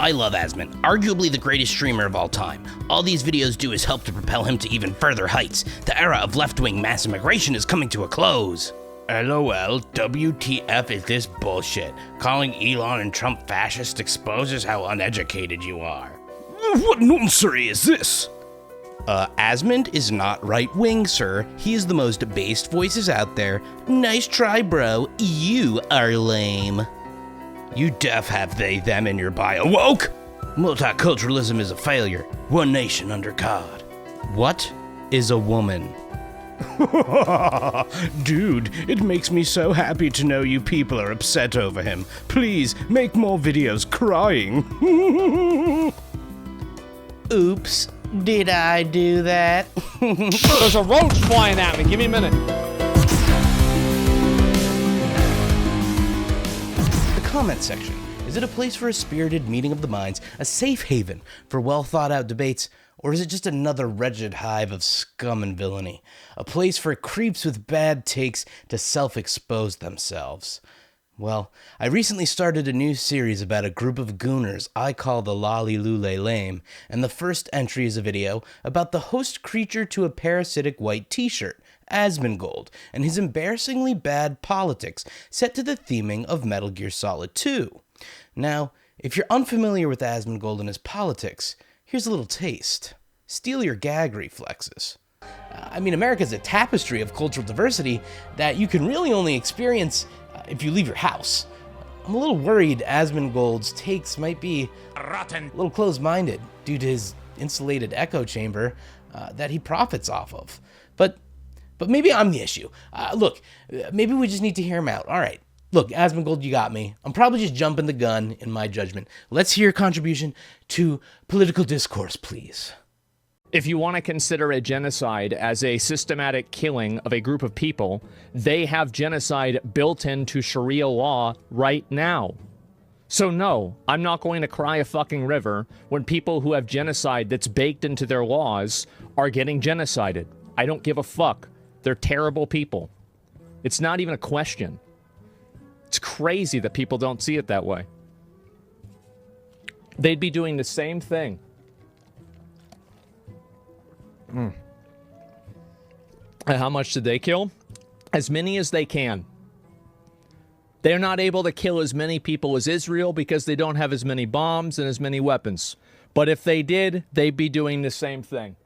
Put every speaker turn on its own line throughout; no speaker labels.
I love Asmon, arguably the greatest streamer of all time. All these videos do is help to propel him to even further heights. The era of left-wing mass immigration is coming to a close. LOL, WTF is this bullshit? Calling Elon and Trump fascist exposes how uneducated you are.
What nonsense is this?
Asmond is not right-wing, sir. He is the most based voices out there. Nice try, bro. You are lame. You def have they, them in your bio. Woke! Multiculturalism is a failure. One nation under God. What is a woman?
Dude, it makes me so happy to know you people are upset over him. Please, make more videos crying.
Oops, did I do that?
There's a roach flying at me. Give me a minute.
The comment section. Is it a place for a spirited meeting of the minds, a safe haven for well-thought-out debates, or is it just another wretched hive of scum and villainy? A place for creeps with bad takes to self-expose themselves? Well, I recently started a new series about a group of gooners I call the Lolly Lule Lame, and the first entry is a video about the host creature to a parasitic white t-shirt, Asmongold, and his embarrassingly bad politics set to the theming of Metal Gear Solid 2. Now, if you're unfamiliar with Asmongold and his politics, here's a little taste. Steal your gag reflexes. America's a tapestry of cultural diversity that you can really only experience if you leave your house. I'm a little worried Asmongold's takes might be rotten, a little closed-minded due to his insulated echo chamber that he profits off of. But maybe I'm the issue. Look, maybe we just need to hear him out. All right. Look, Asmongold, you got me. I'm probably just jumping the gun in my judgment. Let's hear your contribution to political discourse, please.
If you want to consider a genocide as a systematic killing of a group of people, they have genocide built into Sharia law right now. So no, I'm not going to cry a fucking river when people who have genocide that's baked into their laws are getting genocided. I don't give a fuck. They're terrible people. It's not even a question. It's crazy that people don't see it that way. They'd be doing the same thing. And how much did they kill? As many as they can. They're not able to kill as many people as Israel because they don't have as many bombs and as many weapons. But if they did, they'd be doing the same thing.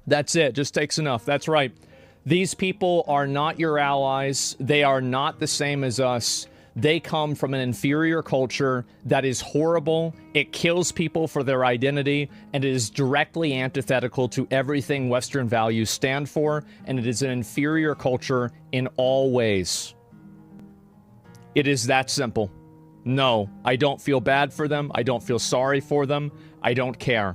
That's it. Just takes enough. That's right. These people are not your allies. They are not the same as us. They come from an inferior culture that is horrible. It kills people for their identity, and it is directly antithetical to everything Western values stand for, and it is an inferior culture in all ways. It is that simple. No, I don't feel bad for them. I don't feel sorry for them. I don't care.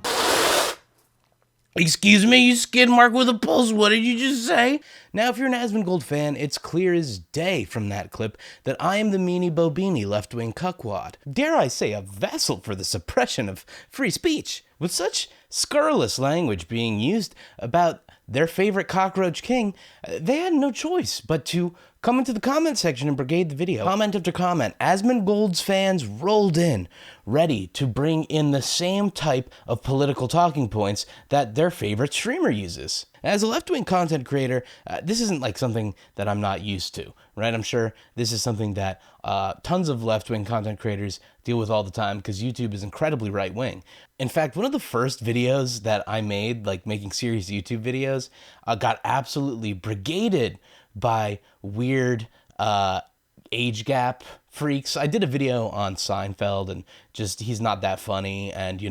Excuse me, you skid mark with a pulse, what did you just say? Now, if you're an Asmongold fan, it's clear as day from that clip that I am the meanie bobini left-wing cuckwad. Dare I say, a vessel for the suppression of free speech. With such scurrilous language being used about their favorite cockroach king, they had no choice but to come into the comment section and brigade the video. Comment after comment, Asmongold's fans rolled in, ready to bring in the same type of political talking points that their favorite streamer uses. As a left-wing content creator, this isn't like something that I'm not used to, right? I'm sure this is something that tons of left-wing content creators deal with all the time because YouTube is incredibly right-wing. In fact, one of the first videos that I made, like making serious YouTube videos, got absolutely brigaded by weird age gap freaks. I did a video on Seinfeld and just he's not that funny, and he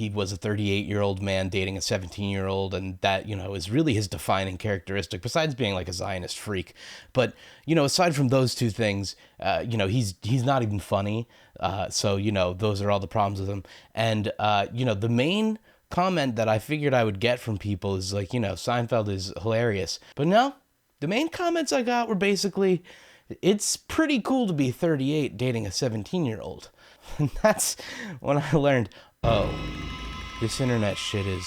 was a 38-year-old man dating a 17-year-old, and that is really his defining characteristic besides being like a Zionist freak. But aside from those two things, he's not even funny. So those are all the problems with him. And the main comment that I figured I would get from people is like, Seinfeld is hilarious. But no, the main comments I got were basically, it's pretty cool to be 38 dating a 17-year-old. And that's when I learned, oh, this internet shit is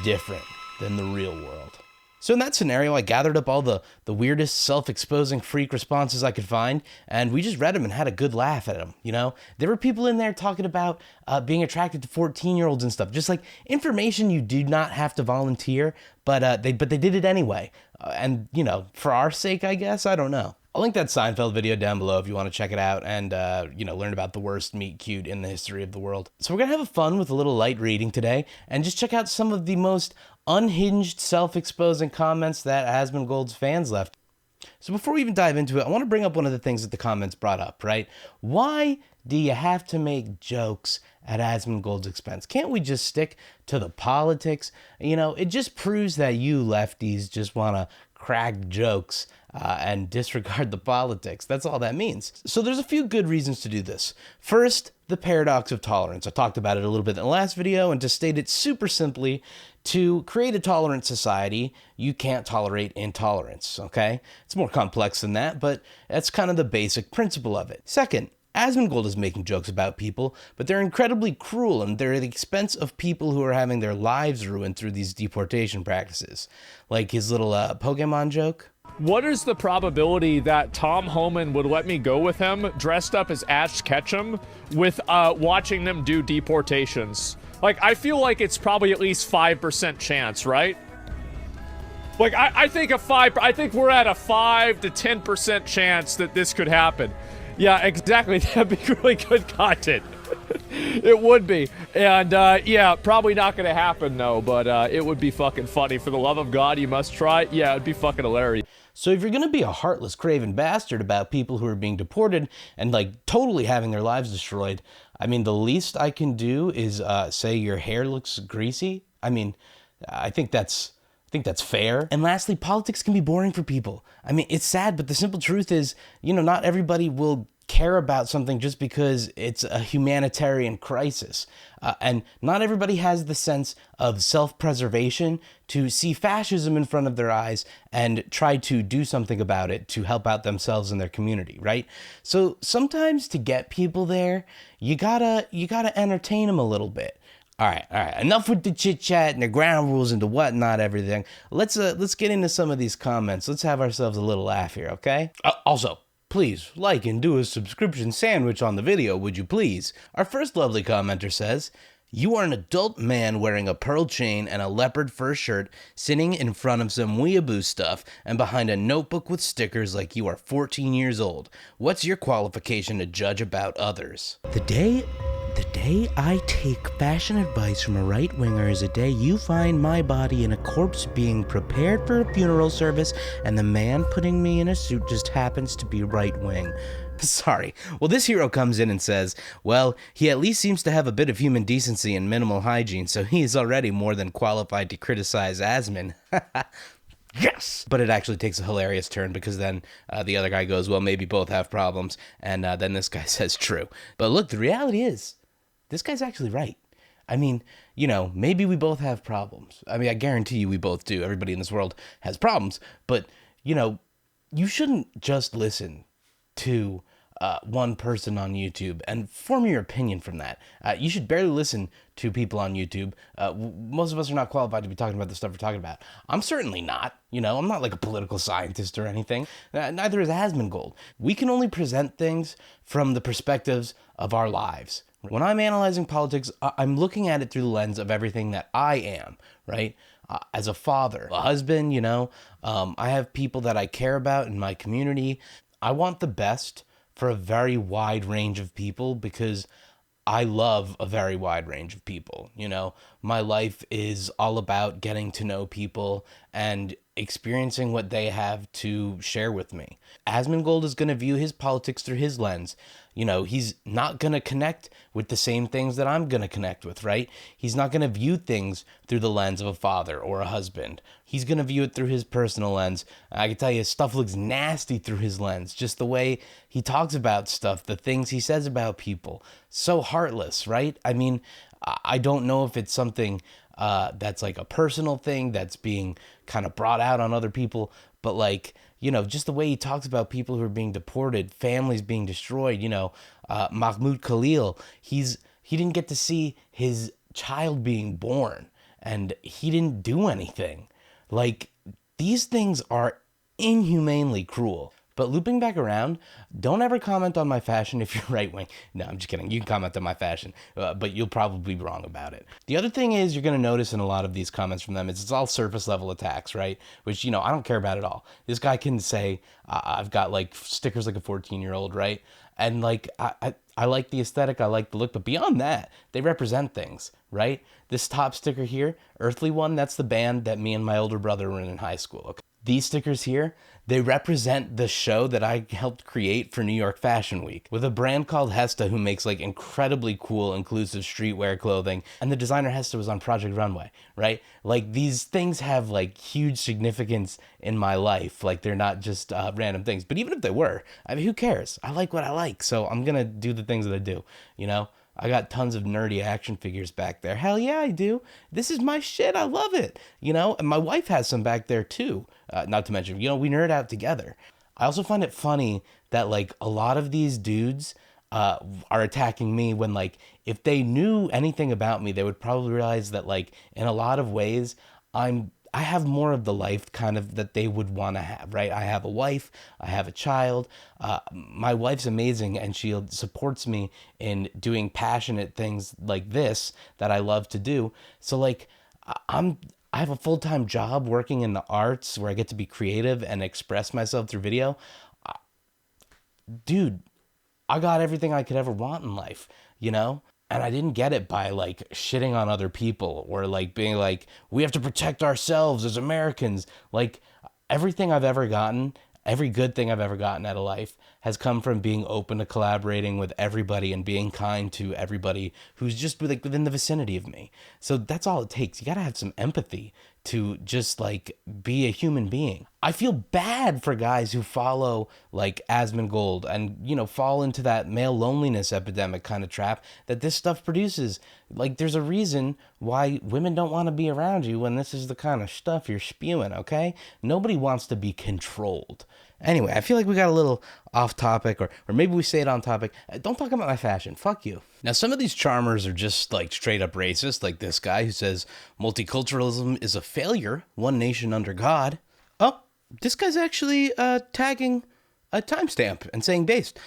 different than the real world. So in that scenario, I gathered up all the weirdest self-exposing freak responses I could find, and we just read them and had a good laugh at them, you know? There were people in there talking about being attracted to 14-year-olds and stuff, just like information you do not have to volunteer, but they did it anyway. And, you know, for our sake, I guess, I don't know. I'll link that Seinfeld video down below if you want to check it out and, you know, learn about the worst meet cute in the history of the world. So we're going to have fun with a little light reading today and just check out some of the most unhinged, self-exposing comments that Asmongold's fans left. So before we even dive into it, I want to bring up one of the things that the comments brought up, right? Why do you have to make jokes at Asmongold's expense? Can't we just stick to the politics? You know, it just proves that you lefties just want to crack jokes and disregard the politics. That's all that means. So there's a few good reasons to do this. First, the paradox of tolerance. I talked about it a little bit in the last video, and to state it super simply, to create a tolerant society, you can't tolerate intolerance, okay? It's more complex than that, but that's kind of the basic principle of it. Second, Asmongold is making jokes about people, but they're incredibly cruel and they're at the expense of people who are having their lives ruined through these deportation practices. Like his little Pokemon joke.
What is the probability that Tom Homan would let me go with him dressed up as Ash Ketchum with watching them do deportations? Like, I feel like it's probably at least 5% chance, right? Like, I think I think we're at a 5 to 10% chance that this could happen. Yeah, exactly. That'd be really good content. It would be. And, yeah, probably not gonna happen, though, but it would be fucking funny. For the love of God, you must try. Yeah, it'd be fucking hilarious.
So if you're gonna be a heartless, craven bastard about people who are being deported and, like, totally having their lives destroyed, I mean, the least I can do is say your hair looks greasy. I mean, I think that's fair. And lastly, politics can be boring for people. I mean, it's sad, but the simple truth is, you know, not everybody will care about something just because it's a humanitarian crisis. And not everybody has the sense of self-preservation to see fascism in front of their eyes and try to do something about it to help out themselves and their community, right? So sometimes to get people there, you gotta entertain them a little bit. All right. Enough with the chit chat and the ground rules and the whatnot, everything. Let's get into some of these comments. Let's have ourselves a little laugh here, okay? Also, please like and do a subscription sandwich on the video, would you please? Our first lovely commenter says, "You are an adult man wearing a pearl chain and a leopard fur shirt, sitting in front of some weeaboo stuff and behind a notebook with stickers like you are 14 years old. What's your qualification to judge about others?" The day I take fashion advice from a right-winger is a day you find my body in a corpse being prepared for a funeral service and the man putting me in a suit just happens to be right-wing. Sorry. Well, this hero comes in and says, well, he at least seems to have a bit of human decency and minimal hygiene, so he is already more than qualified to criticize Asmon. Yes! But it actually takes a hilarious turn because then the other guy goes, well, maybe both have problems, and then this guy says true. But look, the reality is, this guy's actually right. I mean, you know, maybe we both have problems. I mean, I guarantee you we both do. Everybody in this world has problems. But, you know, you shouldn't just listen to one person on YouTube and form your opinion from that. You should barely listen to people on YouTube. Most of us are not qualified to be talking about the stuff we're talking about. I'm certainly not. You know, I'm not like a political scientist or anything. Neither is Asmongold. We can only present things from the perspectives of our lives. When I'm analyzing politics, I'm looking at it through the lens of everything that I am, right? As a father, a husband, you know, I have people that I care about in my community. I want the best for a very wide range of people because I love a very wide range of people. You know, my life is all about getting to know people and experiencing what they have to share with me. Asmongold is going to view his politics through his lens. You know, he's not going to connect with the same things that I'm going to connect with, right? He's not going to view things through the lens of a father or a husband. He's going to view it through his personal lens. I can tell you, stuff looks nasty through his lens. Just the way he talks about stuff, the things he says about people. So heartless, right? I mean, I don't know if it's something that's like a personal thing that's being kind of brought out on other people, but like, you know, just the way he talks about people who are being deported, families being destroyed, you know, Mahmoud Khalil, he didn't get to see his child being born and he didn't do anything. Like, These things are inhumanely cruel. But looping back around, don't ever comment on my fashion if you're right wing. No, I'm just kidding. You can comment on my fashion, but you'll probably be wrong about it. The other thing is you're going to notice in a lot of these comments from them, it's all surface level attacks, right? Which, you know, I don't care about at all. This guy can say, I've got like stickers like a 14-year-old, right? And like, I like the aesthetic, I like the look, but beyond that, they represent things, right? This top sticker here, Earthly One, that's the band that me and my older brother were in high school, okay? These stickers here, they represent the show that I helped create for New York Fashion Week with a brand called Hesta who makes like incredibly cool, inclusive streetwear clothing. And the designer Hesta was on Project Runway, right? Like these things have like huge significance in my life. Like they're not just random things, but even if they were, I mean, who cares? I like what I like. So I'm going to do the things that I do, you know? I got tons of nerdy action figures back there. Hell yeah, I do. This is my shit. I love it. You know, and my wife has some back there too. Not to mention, you know, we nerd out together. I also find it funny that like a lot of these dudes are attacking me when like if they knew anything about me, they would probably realize that like in a lot of ways I have more of the life kind of that they would want to have, right? I have a wife, I have a child. My wife's amazing and she supports me in doing passionate things like this that I love to do. So like I have a full-time job working in the arts where I get to be creative and express myself through video. Dude, I got everything I could ever want in life, you know? And I didn't get it by like shitting on other people or like being like, we have to protect ourselves as Americans. Like everything I've ever gotten, every good thing I've ever gotten out of life has come from being open to collaborating with everybody and being kind to everybody who's just like within the vicinity of me. So that's all it takes. You got to have some empathy to just like be a human being. I feel bad for guys who follow like Asmongold and, you know, fall into that male loneliness epidemic kind of trap that this stuff produces. Like there's a reason why women don't want to be around you when this is the kind of stuff you're spewing, okay? Nobody wants to be controlled. Anyway, I feel like we got a little off topic or maybe we stayed on topic. Don't talk about my fashion. Fuck you. Now, some of these charmers are just like straight up racist, like this guy who says multiculturalism is a failure, one nation under God. Oh, this guy's actually tagging a timestamp and saying based.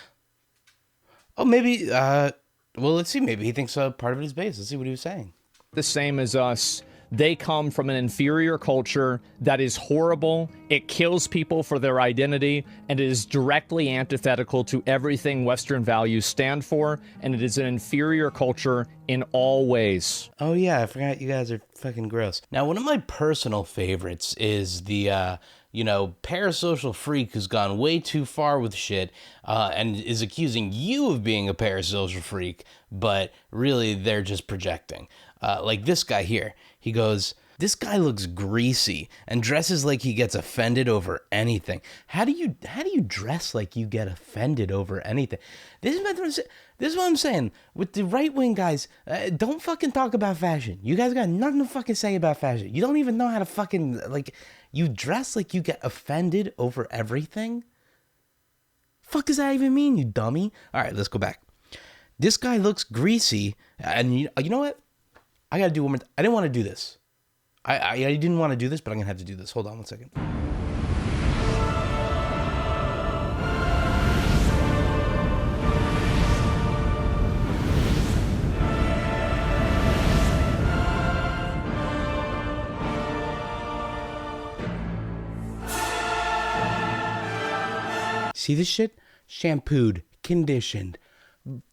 Oh, maybe, well, let's see. Maybe he thinks part of it is based. Let's see what he was saying.
The same as us. They come from an inferior culture that is horrible. It kills people for their identity, and it is directly antithetical to everything Western values stand for, and it is an inferior culture in all ways.
Oh yeah, I forgot you guys are fucking gross. Now, one of my personal favorites is the, you know, parasocial freak who's gone way too far with shit and is accusing you of being a parasocial freak, but really they're just projecting. Like this guy here. He goes, this guy looks greasy and dresses like he gets offended over anything. How do you dress like you get offended over anything? This is what I'm saying. With the right-wing guys, don't fucking talk about fashion. You guys got nothing to fucking say about fashion. You don't even know how to fucking, like, you dress like you get offended over everything? Fuck does that even mean, you dummy? All right, let's go back. This guy looks greasy, and you know what? I gotta do one more. I didn't want to do this. I didn't want to do this, but I'm gonna have to do this. Hold on one second. See this shit? Shampooed, conditioned,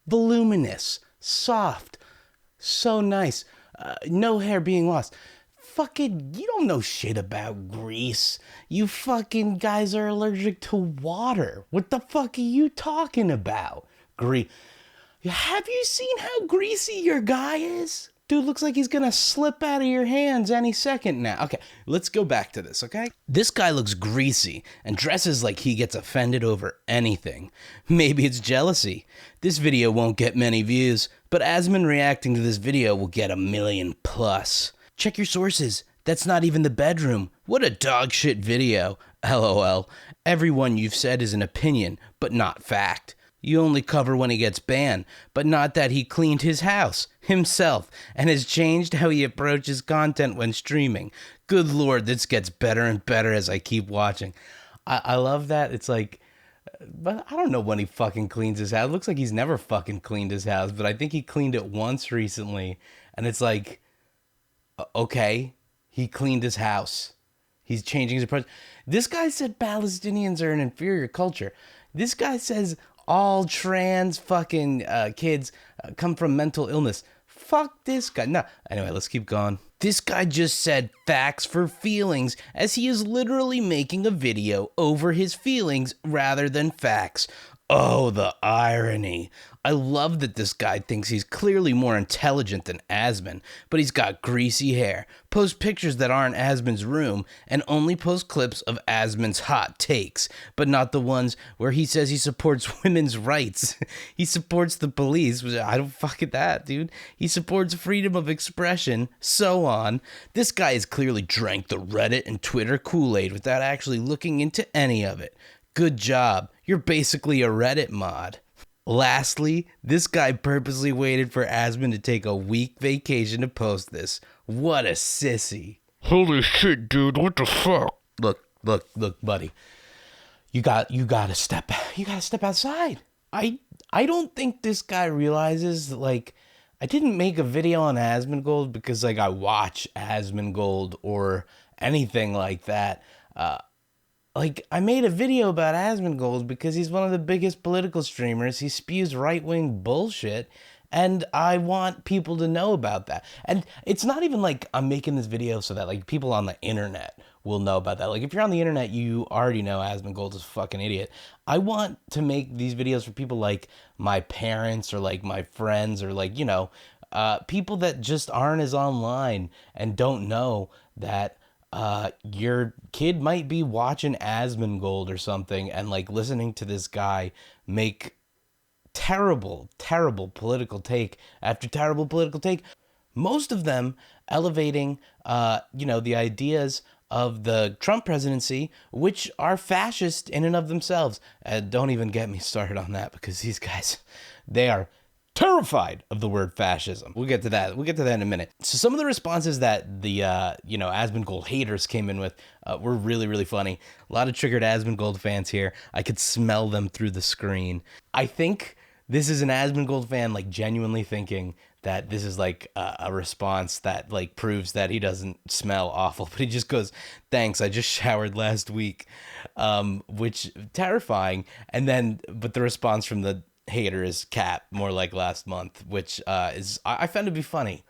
voluminous, soft, so nice. No hair being lost. Fucking, you don't know shit about grease. You fucking guys are allergic to water. What the fuck are you talking about? Have you seen how greasy your guy is? Dude looks like he's gonna slip out of your hands any second now. Okay, let's go back to this, okay? This guy looks greasy and dresses like he gets offended over anything. Maybe it's jealousy. This video won't get many views, but Asmon reacting to this video will get 1 million plus. Check your sources. That's not even the bedroom. What a dog shit video. LOL. Everyone you've said is an opinion, but not fact. you only cover when he gets banned, but not that he cleaned his house himself and has changed how he approaches content when streaming. Good lord, this gets better and better as I keep watching. I love that. It's like, but I don't know when he fucking cleans his house. It looks like he's never fucking cleaned his house, but I think he cleaned it once recently, and it's like, okay, he cleaned his house. He's changing his approach. This guy said Palestinians are an inferior culture. This guy says all trans fucking kids come from mental illness. Fuck this guy. No. Anyway, let's keep going. This guy just said facts for feelings, as he is literally making a video over his feelings rather than facts. Oh, the irony. I love that this guy thinks he's clearly more intelligent than Asmon, but he's got greasy hair, posts pictures that aren't Asmon's room, and only posts clips of Asmon's hot takes, but not the ones where he says he supports women's rights. He supports the police. I don't fuck at that, dude. He supports freedom of expression, so on. This guy has clearly drank the Reddit and Twitter Kool-Aid without actually looking into any of it. Good job. You're basically a Reddit mod. Lastly, this guy purposely waited for Asmon to take a week vacation to post this. What a sissy.
Holy shit, dude, what the fuck?
Look, buddy. You gotta step outside. I don't think this guy realizes that, like, I didn't make a video on Asmongold because, like, I watch Asmongold or anything like that. Like, I made a video about Asmongold because he's one of the biggest political streamers. He spews right-wing bullshit, and I want people to know about that. And it's not even like I'm making this video so that, like, people on the internet will know about that. Like, if you're on the internet, you already know Asmongold is a fucking idiot. I want to make these videos for people like my parents or, like, my friends or, like, you know, people that just aren't as online and don't know that your kid might be watching Asmongold or something and, like, listening to this guy make terrible political take after terrible political take, most of them elevating the ideas of the Trump presidency, which are fascist in and of themselves. Don't even get me started on that, because these guys, they are terrified of the word fascism. We'll get to that in a minute. So some of the responses that the Asmongold haters came in with were really funny. A lot of triggered Asmongold fans here. I could smell them through the screen. I think this is an Asmongold fan, like, genuinely thinking that this is, like, a response that, like, proves that he doesn't smell awful, but he just goes, thanks, I just showered last week, which, terrifying. And then, but the response from the hater is cap, more like last month, which I found to be funny,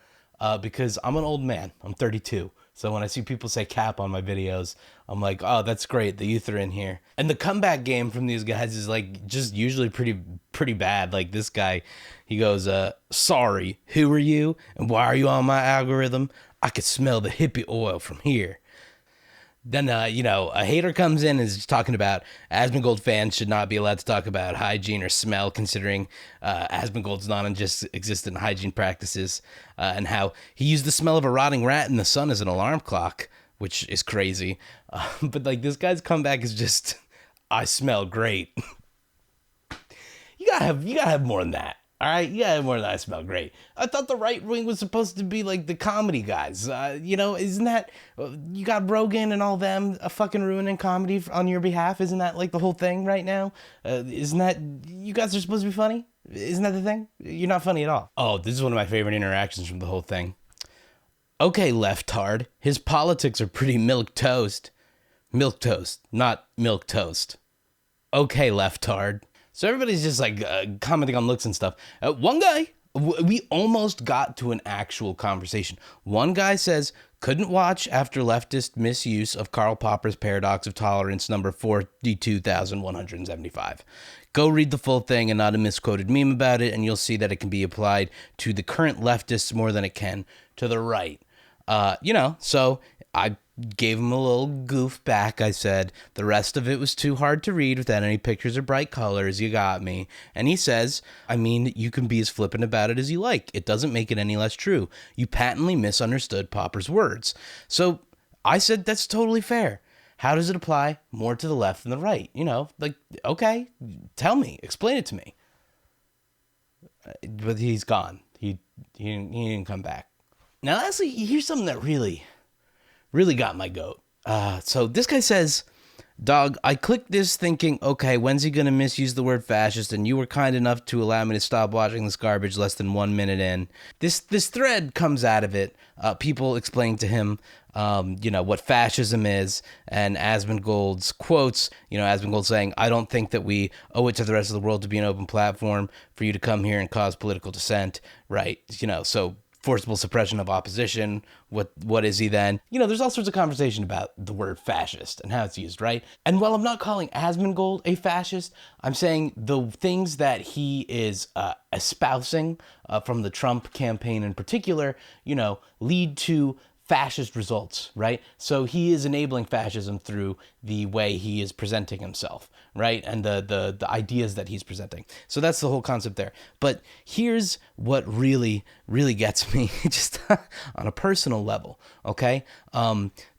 because I'm an old man. I'm 32. So when I see people say cap on my videos, I'm like, oh, that's great. The youth are in here. And the comeback game from these guys is, like, just usually pretty bad. Like, this guy, he goes, sorry, who are you? And why are you on my algorithm? I could smell the hippie oil from here. Then, a hater comes in and is talking about Asmongold fans should not be allowed to talk about hygiene or smell, considering Asmongold's non-existent hygiene practices, and how he used the smell of a rotting rat in the sun as an alarm clock, which is crazy. But, like, this guy's comeback is just, I smell great. You gotta have more than that. All right, you gotta have more than that. I smell great. I thought the right wing was supposed to be, like, the comedy guys. Isn't that, you got Rogan and all them fucking ruining comedy on your behalf? Isn't that, like, the whole thing right now? Isn't that, you guys are supposed to be funny? Isn't that the thing? You're not funny at all. Oh, this is one of my favorite interactions from the whole thing. Okay, leftard, his politics are pretty milquetoast. Milquetoast, not milk toast. Okay, leftard. So everybody's just, like, commenting on looks and stuff. One guy, we almost got to an actual conversation. One guy says, couldn't watch after leftist misuse of Karl Popper's paradox of tolerance number 42,175. Go read the full thing and not a misquoted meme about it, and you'll see that it can be applied to the current leftists more than it can to the right. So I gave him a little goof back. I said, the rest of it was too hard to read without any pictures or bright colors. You got me. And he says, I mean, you can be as flippant about it as you like. It doesn't make it any less true. You patently misunderstood Popper's words. So I said, that's totally fair. How does it apply more to the left than the right? Okay, tell me, explain it to me. but he's gone. He didn't come back. Now, lastly, here's something that really got my goat. So this guy says, "Dog, I clicked this thinking, okay, when's he gonna misuse the word fascist? And you were kind enough to allow me to stop watching this garbage less than 1 minute in." This thread comes out of it. People explain to him, what fascism is, and Asmongold's quotes. Asmongold saying, "I don't think that we owe it to the rest of the world to be an open platform for you to come here and cause political dissent." Right? So forcible suppression of opposition. What is he then? There's all sorts of conversation about the word fascist and how it's used, right? And while I'm not calling Asmongold a fascist, I'm saying the things that he is espousing from the Trump campaign in particular, lead to fascist results, right? So he is enabling fascism through the way he is presenting himself, right? And the ideas that he's presenting. So that's the whole concept there. But here's what really gets me, just on a personal level, okay?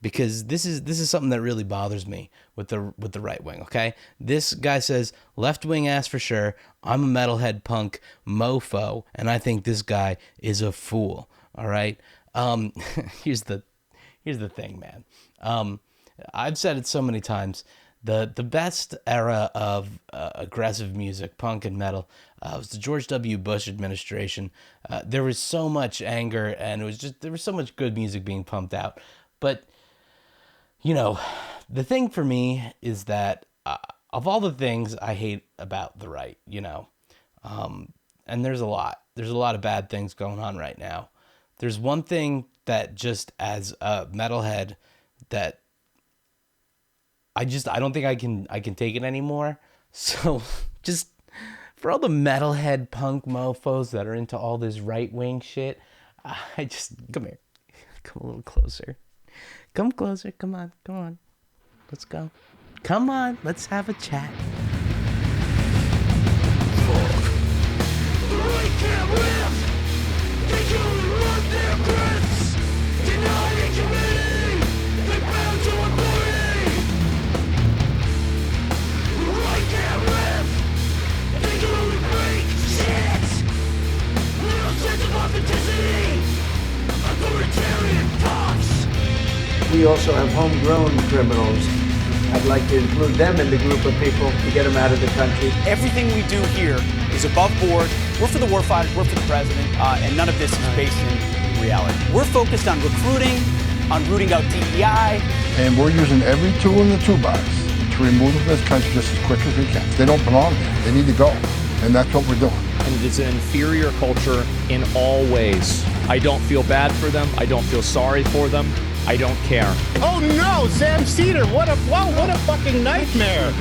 Because this is something that really bothers me with the right wing, okay? This guy says, "Left wing ass for sure. I'm a metalhead punk mofo, and I think this guy is a fool." All right. Here's the thing, man. I've said it so many times. The best era of aggressive music, punk and metal, was the George W. Bush administration. There was so much anger, and there was so much good music being pumped out. But the thing for me is that of all the things I hate about the right, and there's a lot of bad things going on right now. There's one thing that, just as a metalhead, that I don't think I can take it anymore. So just for all the metalhead punk mofos that are into all this right wing shit, come here, come a little closer, come closer, come on, let's go, come on, let's have a chat.
Right can't live. They only run their grips, denying community, they bound to authority. Right can't live, they can only break shit. No sense of authenticity, authoritarian thoughts.
We also have homegrown criminals. I'd like to include them in the group of people to get them out of the country.
Everything we do here is above board. We're for the warfighters, we're for the president, and none of this is based in reality. We're focused on recruiting, on rooting out DEI.
And we're using every tool in the toolbox to remove them from this country just as quick as we can. They don't belong here. They need to go. And that's what we're doing.
And it is an inferior culture in all ways. I don't feel bad for them. I don't feel sorry for them. I don't care.
Oh no, Sam Cedar, what a fucking nightmare.